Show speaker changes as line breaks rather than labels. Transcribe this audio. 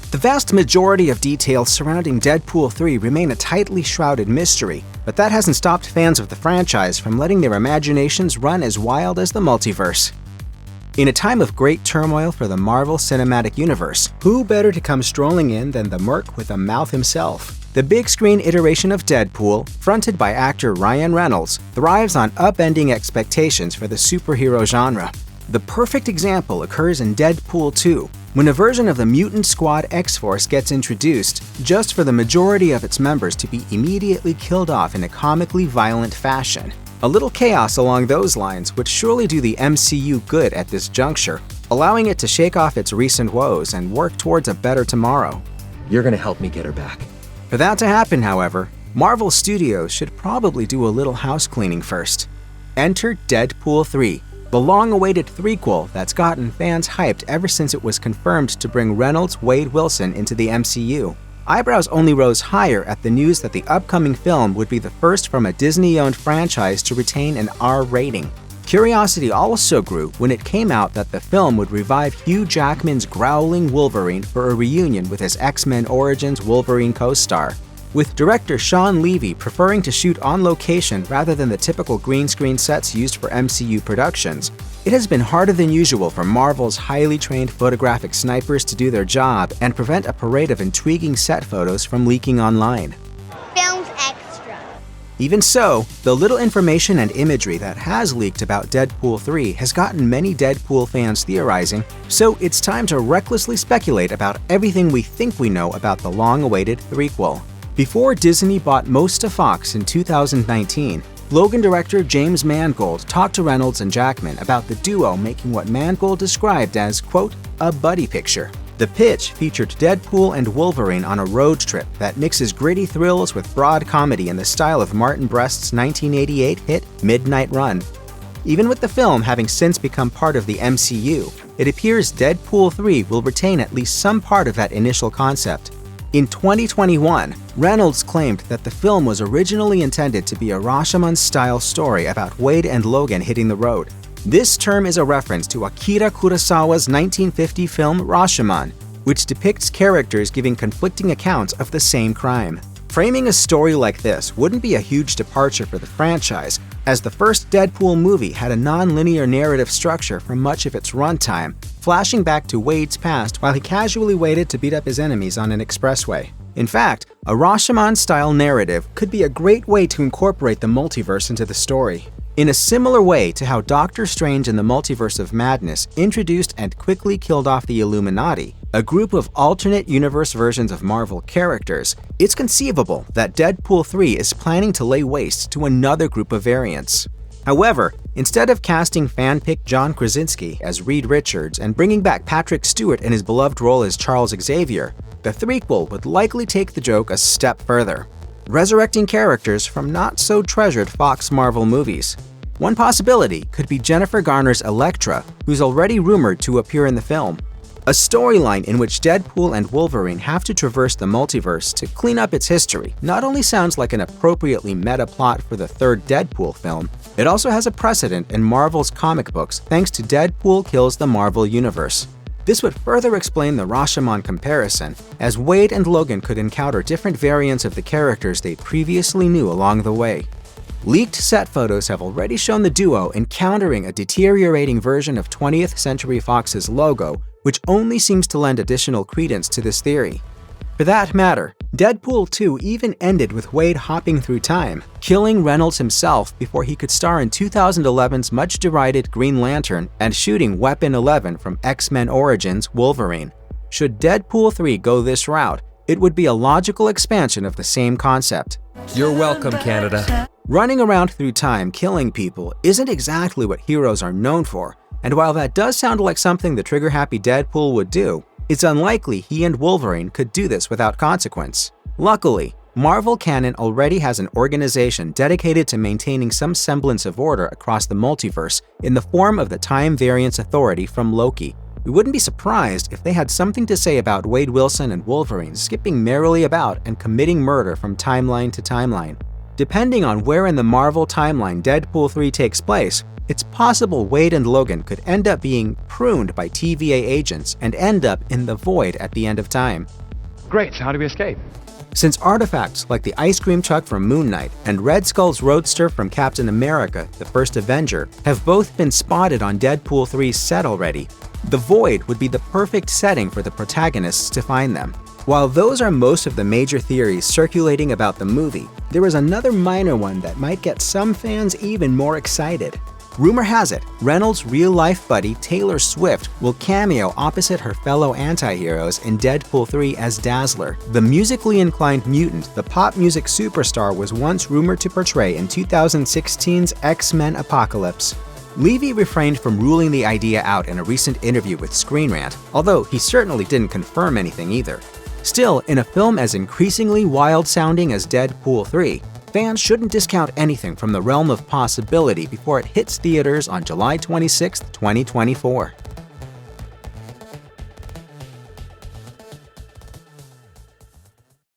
The vast majority of details surrounding Deadpool 3 remain a tightly shrouded mystery, but that hasn't stopped fans of the franchise from letting their imaginations run as wild as the multiverse. In a time of great turmoil for the Marvel Cinematic Universe, who better to come strolling in than the Merc with a mouth himself? The big-screen iteration of Deadpool, fronted by actor Ryan Reynolds, thrives on upending expectations for the superhero genre. The perfect example occurs in Deadpool 2, when a version of the Mutant Squad X-Force gets introduced, just for the majority of its members to be immediately killed off in a comically violent fashion. A little chaos along those lines would surely do the MCU good at this juncture, allowing it to shake off its recent woes and work towards a better tomorrow.
You're gonna help me get her back.
For that to happen, however, Marvel Studios should probably do a little house cleaning first. Enter Deadpool 3, the long-awaited threequel that's gotten fans hyped ever since it was confirmed to bring Reynolds Wade Wilson into the MCU. Eyebrows only rose higher at the news that the upcoming film would be the first from a Disney-owned franchise to retain an R rating. Curiosity also grew when it came out that the film would revive Hugh Jackman's growling Wolverine for a reunion with his X-Men Origins Wolverine co-star. With director Sean Levy preferring to shoot on location rather than the typical green screen sets used for MCU productions, it has been harder than usual for Marvel's highly trained photographic snipers to do their job and prevent a parade of intriguing set photos from leaking online.
Film's extra.
Even so, the little information and imagery that has leaked about Deadpool 3 has gotten many Deadpool fans theorizing, so it's time to recklessly speculate about everything we think we know about the long-awaited threequel. Before Disney bought most of Fox in 2019, Logan director James Mangold talked to Reynolds and Jackman about the duo making what Mangold described as, quote, a buddy picture. The pitch featured Deadpool and Wolverine on a road trip that mixes gritty thrills with broad comedy in the style of Martin Brest's 1988 hit Midnight Run. Even with the film having since become part of the MCU, it appears Deadpool 3 will retain at least some part of that initial concept. In 2021, Reynolds claimed that the film was originally intended to be a Rashomon-style story about Wade and Logan hitting the road. This term is a reference to Akira Kurosawa's 1950 film Rashomon, which depicts characters giving conflicting accounts of the same crime. Framing a story like this wouldn't be a huge departure for the franchise, as the first Deadpool movie had a non-linear narrative structure for much of its runtime, flashing back to Wade's past while he casually waited to beat up his enemies on an expressway. In fact, a Rashomon-style narrative could be a great way to incorporate the multiverse into the story. In a similar way to how Doctor Strange and the Multiverse of Madness introduced and quickly killed off the Illuminati, a group of alternate universe versions of Marvel characters, it's conceivable that Deadpool 3 is planning to lay waste to another group of variants. However, instead of casting fan-pick John Krasinski as Reed Richards and bringing back Patrick Stewart in his beloved role as Charles Xavier, the threequel would likely take the joke a step further, resurrecting characters from not-so-treasured Fox Marvel movies. One possibility could be Jennifer Garner's Elektra, who's already rumored to appear in the film. A storyline in which Deadpool and Wolverine have to traverse the multiverse to clean up its history not only sounds like an appropriately meta plot for the third Deadpool film, it also has a precedent in Marvel's comic books thanks to Deadpool Kills the Marvel Universe. This would further explain the Rashomon comparison, as Wade and Logan could encounter different variants of the characters they previously knew along the way. Leaked set photos have already shown the duo encountering a deteriorating version of 20th Century Fox's logo, which only seems to lend additional credence to this theory. For that matter, Deadpool 2 even ended with Wade hopping through time, killing Reynolds himself before he could star in 2011's much-derided Green Lantern and shooting Weapon 11 from X-Men Origins Wolverine. Should Deadpool 3 go this route, it would be a logical expansion of the same concept.
You're welcome, Canada.
Running around through time killing people isn't exactly what heroes are known for, and while that does sound like something the trigger-happy Deadpool would do, it's unlikely he and Wolverine could do this without consequence. Luckily, Marvel canon already has an organization dedicated to maintaining some semblance of order across the multiverse in the form of the Time Variance Authority from Loki. We wouldn't be surprised if they had something to say about Wade Wilson and Wolverine skipping merrily about and committing murder from timeline to timeline. Depending on where in the Marvel timeline Deadpool 3 takes place, It's possible Wade and Logan could end up being pruned by TVA agents and end up in the void at the end of time.
Great, how do we escape?
Since artifacts like the ice cream truck from Moon Knight and Red Skull's roadster from Captain America, the First Avenger, have both been spotted on Deadpool 3's set already, the void would be the perfect setting for the protagonists to find them. While those are most of the major theories circulating about the movie, there is another minor one that might get some fans even more excited. Rumor has it, Reynolds' real-life buddy Taylor Swift will cameo opposite her fellow anti-heroes in Deadpool 3 as Dazzler, the musically inclined mutant the pop music superstar was once rumored to portray in 2016's X-Men Apocalypse. Levy refrained from ruling the idea out in a recent interview with Screen Rant, although he certainly didn't confirm anything either. Still, in a film as increasingly wild-sounding as Deadpool 3, fans shouldn't discount anything from the realm of possibility before it hits theaters on July 26, 2024.